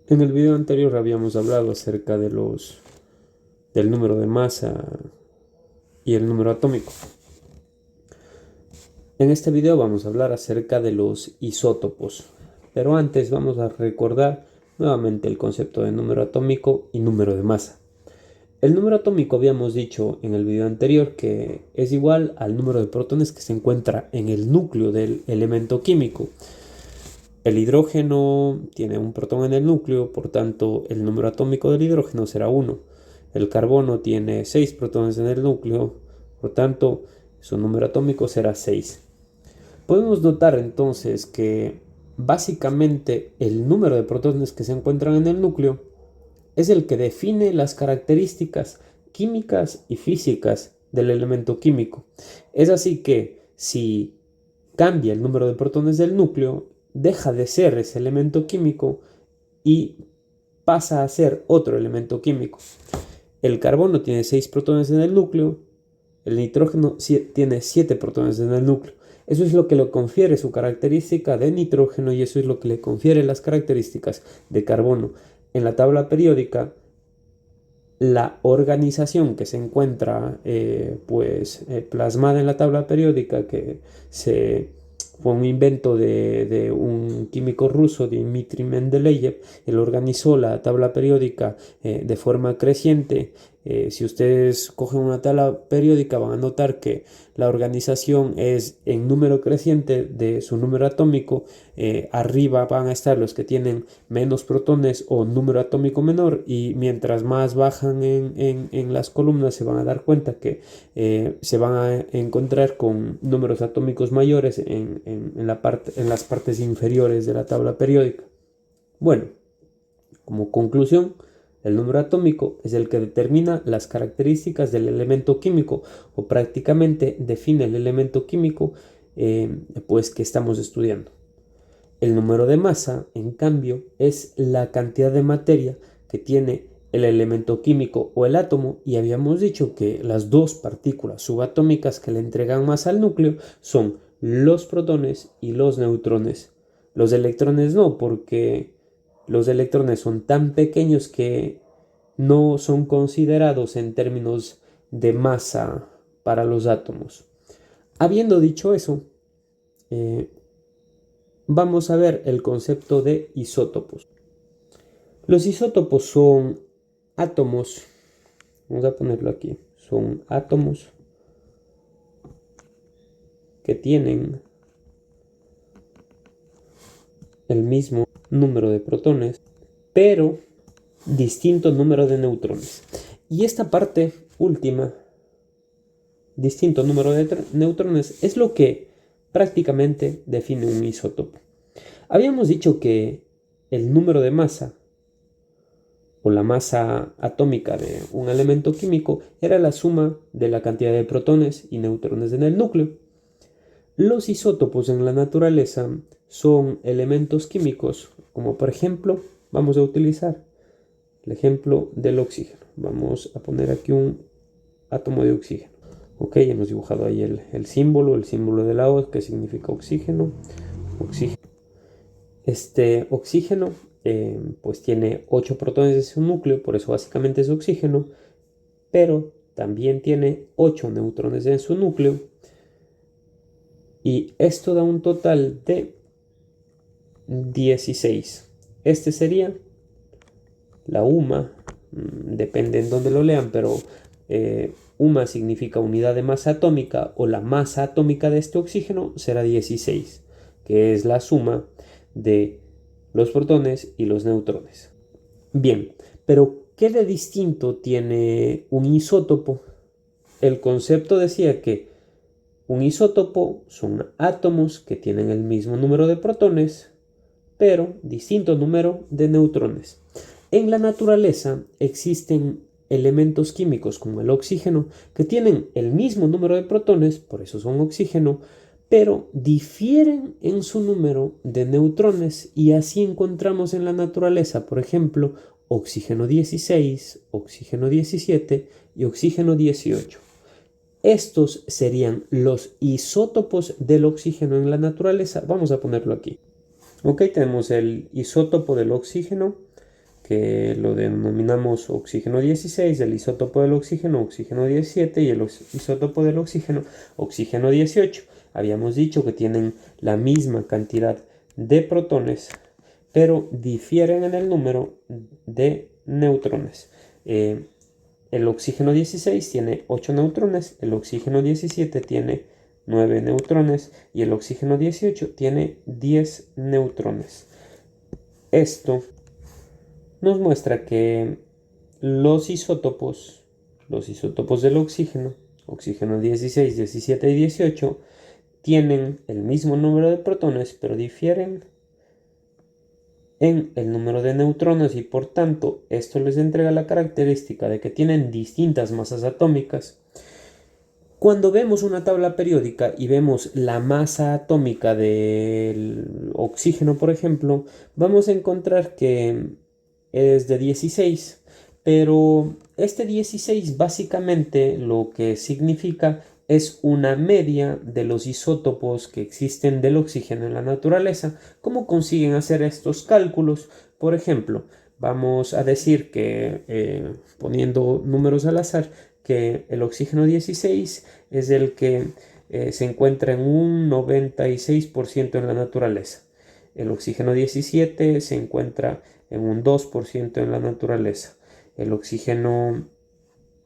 En el video anterior habíamos hablado acerca del número de masa y el número atómico. En este video vamos a hablar acerca de los isótopos, pero antes vamos a recordar nuevamente el concepto de número atómico y número de masa. El número atómico habíamos dicho en el video anterior que es igual al número de protones que se encuentra en el núcleo del elemento químico. El hidrógeno tiene un protón en el núcleo, por tanto el número atómico del hidrógeno será 1. El carbono tiene 6 protones en el núcleo, por tanto su número atómico será 6. Podemos notar entonces que básicamente el número de protones que se encuentran en el núcleo es el que define las características químicas y físicas del elemento químico. Es así que si cambia el número de protones del núcleo, deja de ser ese elemento químico y pasa a ser otro elemento químico. El carbono tiene 6 protones en el núcleo, el nitrógeno tiene 7 protones en el núcleo. Eso es lo que le confiere su característica de nitrógeno y eso es lo que le confiere las características de carbono. En la tabla periódica, la organización que se encuentra plasmada en la tabla periódica, que fue un invento de un químico ruso, Dmitry Mendeleev. Él organizó la tabla periódica de forma creciente. Si ustedes cogen una tabla periódica van a notar que la organización es en número creciente de su número atómico. Arriba van a estar los que tienen menos protones o número atómico menor, y mientras más bajan en las columnas se van a dar cuenta que se van a encontrar con números atómicos mayores en las partes inferiores de la tabla periódica. Bueno, como conclusión, el número atómico es el que determina las características del elemento químico, o prácticamente define el elemento químico que estamos estudiando. El número de masa, en cambio, es la cantidad de materia que tiene el elemento químico o el átomo, y habíamos dicho que las dos partículas subatómicas que le entregan masa al núcleo son los protones y los neutrones. Los electrones no, porque los electrones son tan pequeños que no son considerados en términos de masa para los átomos. Habiendo dicho eso, vamos a ver el concepto de isótopos. Los isótopos son átomos, vamos a ponerlo aquí, son átomos que tienen el mismo número de protones, pero distinto número de neutrones. Y esta parte última, distinto número de neutrones, es lo que prácticamente define un isótopo. Habíamos dicho que el número de masa o la masa atómica de un elemento químico era la suma de la cantidad de protones y neutrones en el núcleo. Los isótopos en la naturaleza son elementos químicos, como por ejemplo, vamos a utilizar el ejemplo del oxígeno. Vamos a poner aquí un átomo de oxígeno. Ok, hemos dibujado ahí el símbolo de la O, que significa oxígeno. Este oxígeno pues tiene 8 protones en su núcleo, por eso básicamente es oxígeno, pero también tiene 8 neutrones en su núcleo, y esto da un total de 16. Este sería la UMA, depende en dónde lo lean, pero UMA significa unidad de masa atómica, o la masa atómica de este oxígeno será 16, que es la suma de los protones y los neutrones. Bien, pero ¿qué de distinto tiene un isótopo? El concepto decía que un isótopo son átomos que tienen el mismo número de protones, pero distinto número de neutrones. En la naturaleza existen elementos químicos como el oxígeno que tienen el mismo número de protones, por eso son oxígeno, pero difieren en su número de neutrones, y así encontramos en la naturaleza, por ejemplo, oxígeno 16, oxígeno 17 y oxígeno 18. Estos serían los isótopos del oxígeno en la naturaleza. Vamos a ponerlo aquí. Ok, tenemos el isótopo del oxígeno, que lo denominamos oxígeno 16, el isótopo del oxígeno, oxígeno 17, y el isótopo del oxígeno, oxígeno 18. Habíamos dicho que tienen la misma cantidad de protones, pero difieren en el número de neutrones. El oxígeno 16 tiene 8 neutrones, el oxígeno 17 tiene 9 neutrones y el oxígeno 18 tiene 10 neutrones. Esto nos muestra que los isótopos del oxígeno, oxígeno 16, 17 y 18, tienen el mismo número de protones, pero difieren en el número de neutrones, y por tanto esto les entrega la característica de que tienen distintas masas atómicas. Cuando vemos una tabla periódica y vemos la masa atómica del oxígeno, por ejemplo, vamos a encontrar que es de 16, pero este 16 básicamente lo que significa es una media de los isótopos que existen del oxígeno en la naturaleza. ¿Cómo consiguen hacer estos cálculos? Por ejemplo, vamos a decir que, poniendo números al azar, que el oxígeno 16 es el que se encuentra en un 96% en la naturaleza. El oxígeno 17 se encuentra en un 2% en la naturaleza. El oxígeno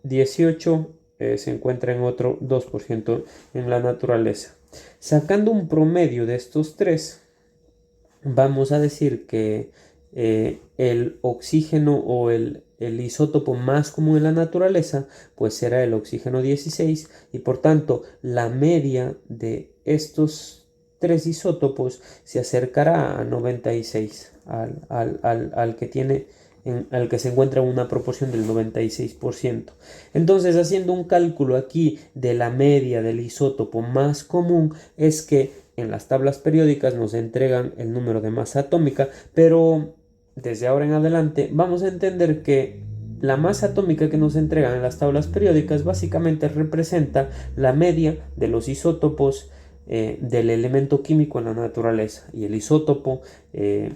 18 se encuentra en otro 2% en la naturaleza. Sacando un promedio de estos tres, vamos a decir que el oxígeno o el isótopo más común en la naturaleza pues será el oxígeno 16, y por tanto la media de estos tres isótopos se acercará a 96, al que tiene al que se encuentra una proporción del 96%. Entonces, haciendo un cálculo aquí de la media del isótopo más común, es que en las tablas periódicas nos entregan el número de masa atómica, pero desde ahora en adelante vamos a entender que la masa atómica que nos entregan en las tablas periódicas básicamente representa la media de los isótopos del elemento químico en la naturaleza, y el isótopo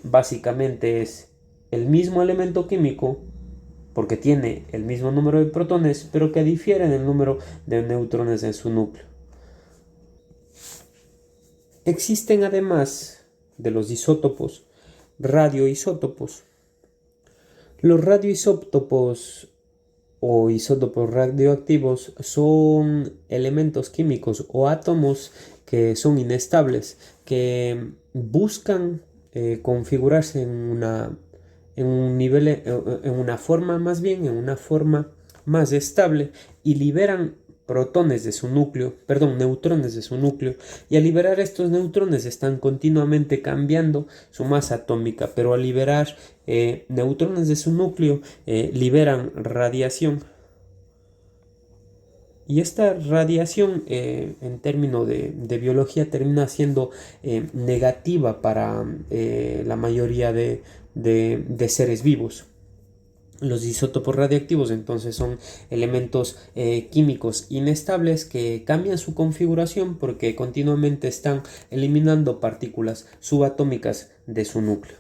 básicamente es el mismo elemento químico porque tiene el mismo número de protones, pero que difiere en el número de neutrones en su núcleo. Existen, además de los isótopos, radioisótopos. Los radioisótopos o isótopos radioactivos son elementos químicos o átomos que son inestables, que buscan configurarse en una forma más estable, y liberan neutrones de su núcleo, y al liberar estos neutrones están continuamente cambiando su masa atómica, pero al liberar neutrones de su núcleo liberan radiación. Y esta radiación, en términos de biología, termina siendo negativa para la mayoría de seres vivos. Los isótopos radiactivos entonces son elementos químicos inestables que cambian su configuración porque continuamente están eliminando partículas subatómicas de su núcleo.